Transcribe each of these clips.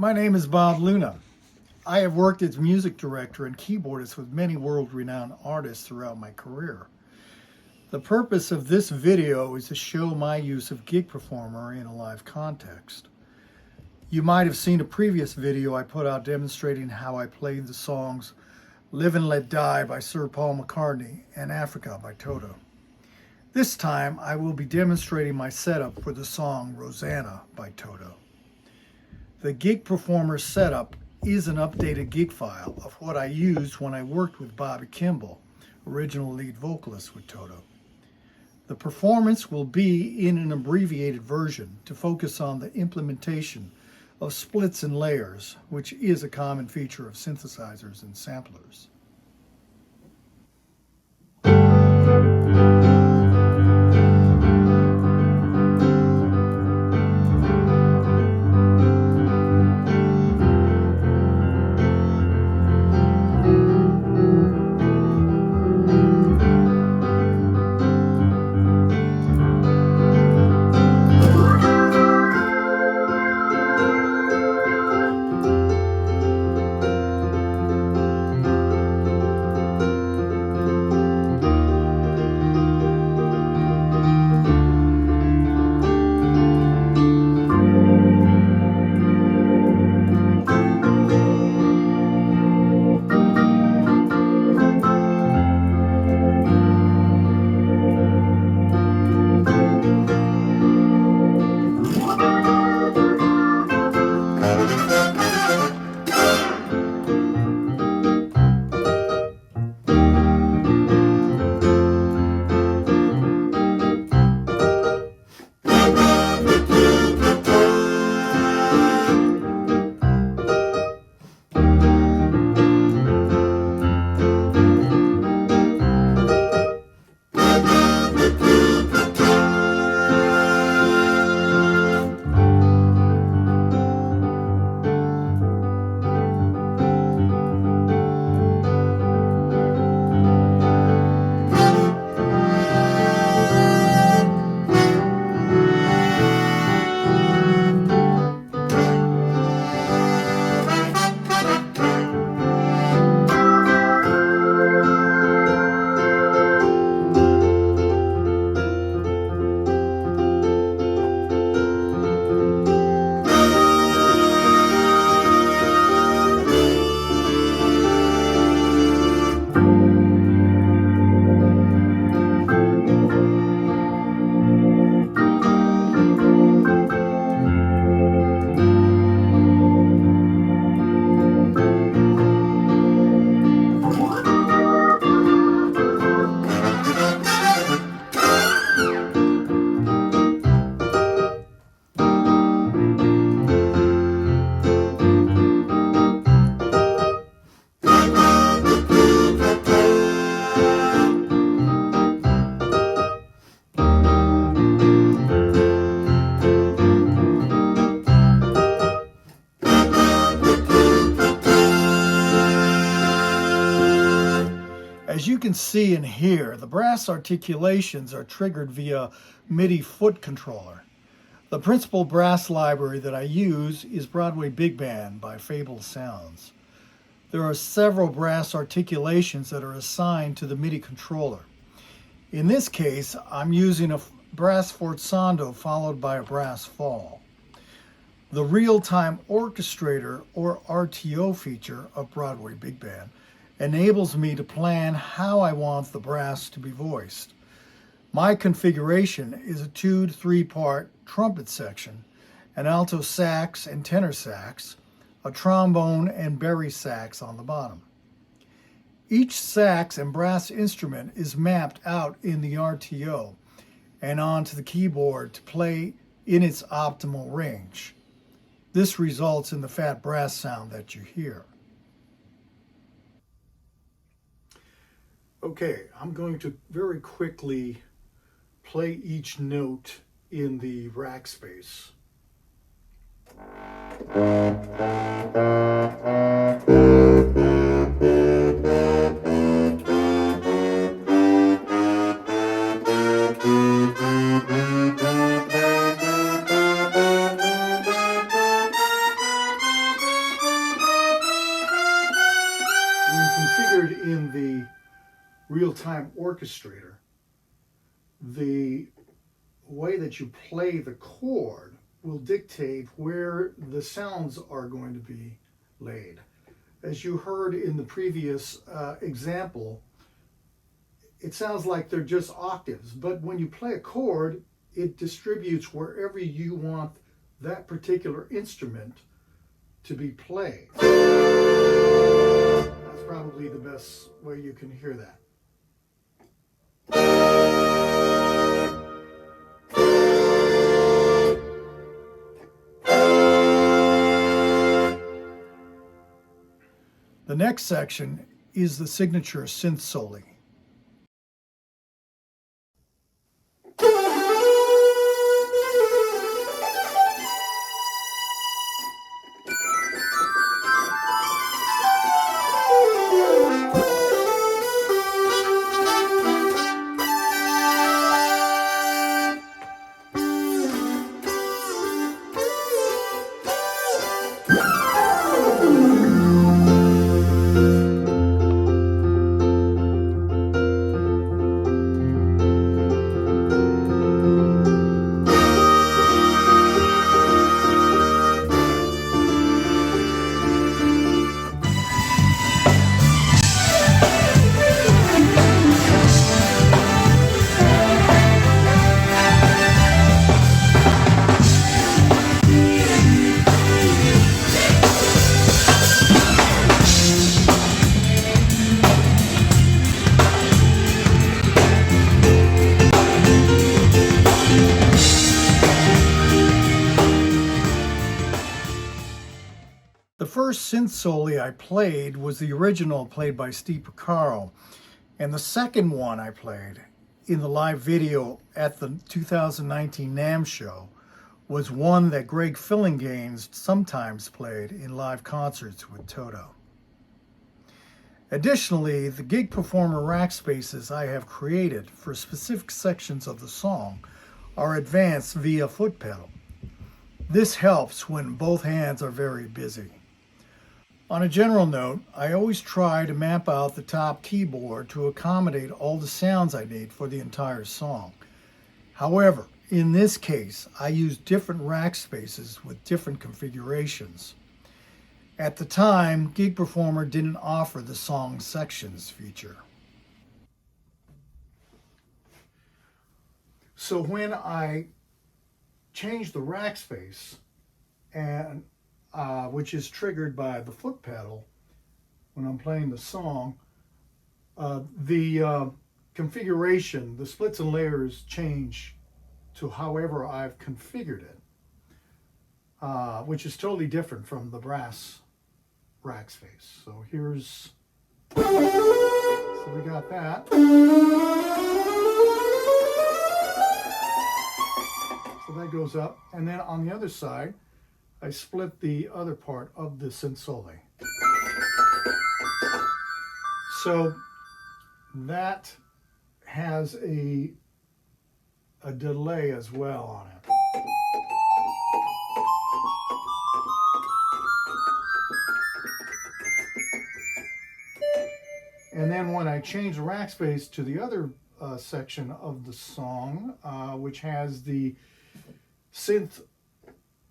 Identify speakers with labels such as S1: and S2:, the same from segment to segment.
S1: My name is Bob Luna. I have worked as music director and keyboardist with many world-renowned artists throughout my career. The purpose of this video is to show my use of gig performer in a live context. You might have seen a previous video I put out demonstrating how I played the songs Live and Let Die by Sir Paul McCartney and Africa by Toto. This time I will be demonstrating my setup for the song Rosanna by Toto. The gig performer setup is an updated gig file of what I used when I worked with Bobby Kimball, original lead vocalist with Toto. The performance will be in an abbreviated version to focus on the implementation of splits and layers, which is a common feature of synthesizers and samplers. As you can see and hear, the brass articulations are triggered via MIDI foot controller. The principal brass library that I use is Broadway Big Band by Fable Sounds. There are several brass articulations that are assigned to the MIDI controller. In this case, I'm using a brass forzando followed by a brass fall. The real-time orchestrator, or RTO feature of Broadway Big Band enables me to plan how I want the brass to be voiced. My configuration is a 2 to 3 part trumpet section, an alto sax and tenor sax, a trombone and bari sax on the bottom. Each sax and brass instrument is mapped out in the RTO and onto the keyboard to play in its optimal range. This results in the fat brass sound that you hear. Okay, I'm going to very quickly play each note in the rack space. configured in the real-time orchestrator, the way that you play the chord will dictate where the sounds are going to be laid. As you heard in the previous example, it sounds like they're just octaves, but when you play a chord, it distributes wherever you want that particular instrument to be played. That's probably the best way you can hear that. The next section is the signature synth soli. The first synth soli I played was the original played by Steve Porcaro, and the second one I played in the live video at the 2019 NAMM show was one that Greg Fillinganes sometimes played in live concerts with Toto. Additionally, the gig performer rack spaces I have created for specific sections of the song are advanced via foot pedal. This helps when both hands are very busy. On a general note, I always try to map out the top keyboard to accommodate all the sounds I need for the entire song. However, in this case, I used different rack spaces with different configurations. At the time, Gig Performer didn't offer the song sections feature. So when I changed the rack space, and which is triggered by the foot pedal when I'm playing the song, the configuration, the splits and layers change to however I've configured it, which is totally different from the brass rack space. So here's, so we got that. So that goes up, and then on the other side, I split the other part of the synth soli. So that has a delay as well on it. And then when I change the rack space to the other section of the song, which has the synth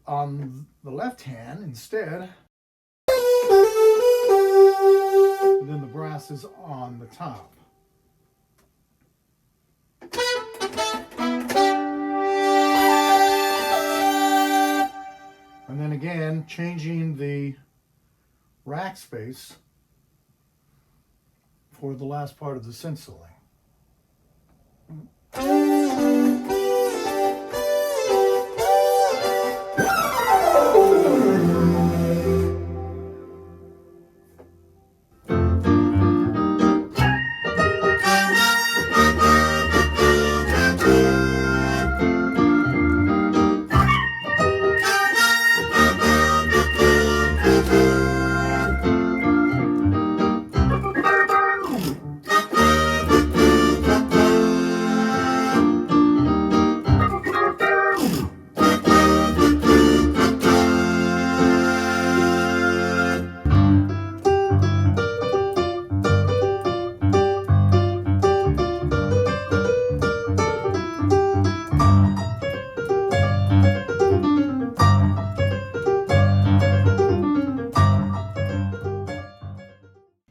S1: on the left hand instead, and then the brass is on the top. And then again, changing the rack space for the last part of the synth soli.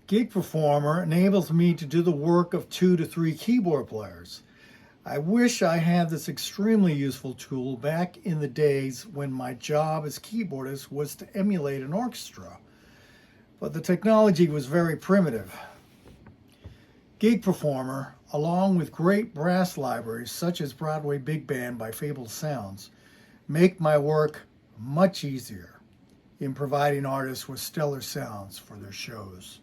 S1: Gig Performer enables me to do the work of 2 to 3 keyboard players. I wish I had this extremely useful tool back in the days when my job as keyboardist was to emulate an orchestra, but the technology was very primitive. Gig Performer, along with great brass libraries such as Broadway Big Band by Fabled Sounds, make my work much easier in providing artists with stellar sounds for their shows.